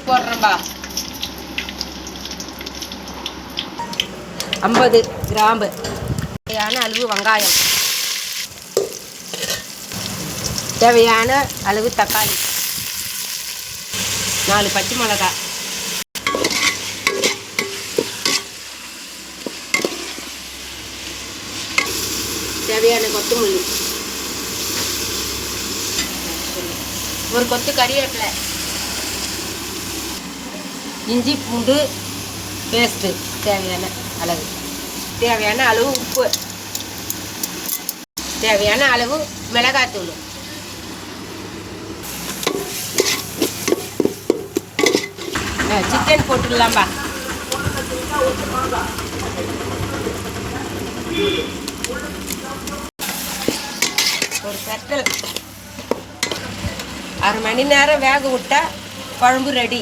போடுறேன்பா. 50 கிராம்பு, தேவையான அளவு வெங்காயம், தேவையான அளவு தக்காளி, 4 பச்சை மிளகாய், தேவையான கொத்தமல்லி, ஒரு கொத்து கறிவேப்பிலை, இஞ்சி பூண்டு பேஸ்ட்டு தேவையான அளவு, தேவையான அளவு உப்பு, தேவையான அளவு மிளகாய்த்தூள். சிக்கன் போட்டுடலாம்பா. ஒரு பெட்டல் 1/2 மணி நேரம் வேக விட்டா குழம்பு ரெடி.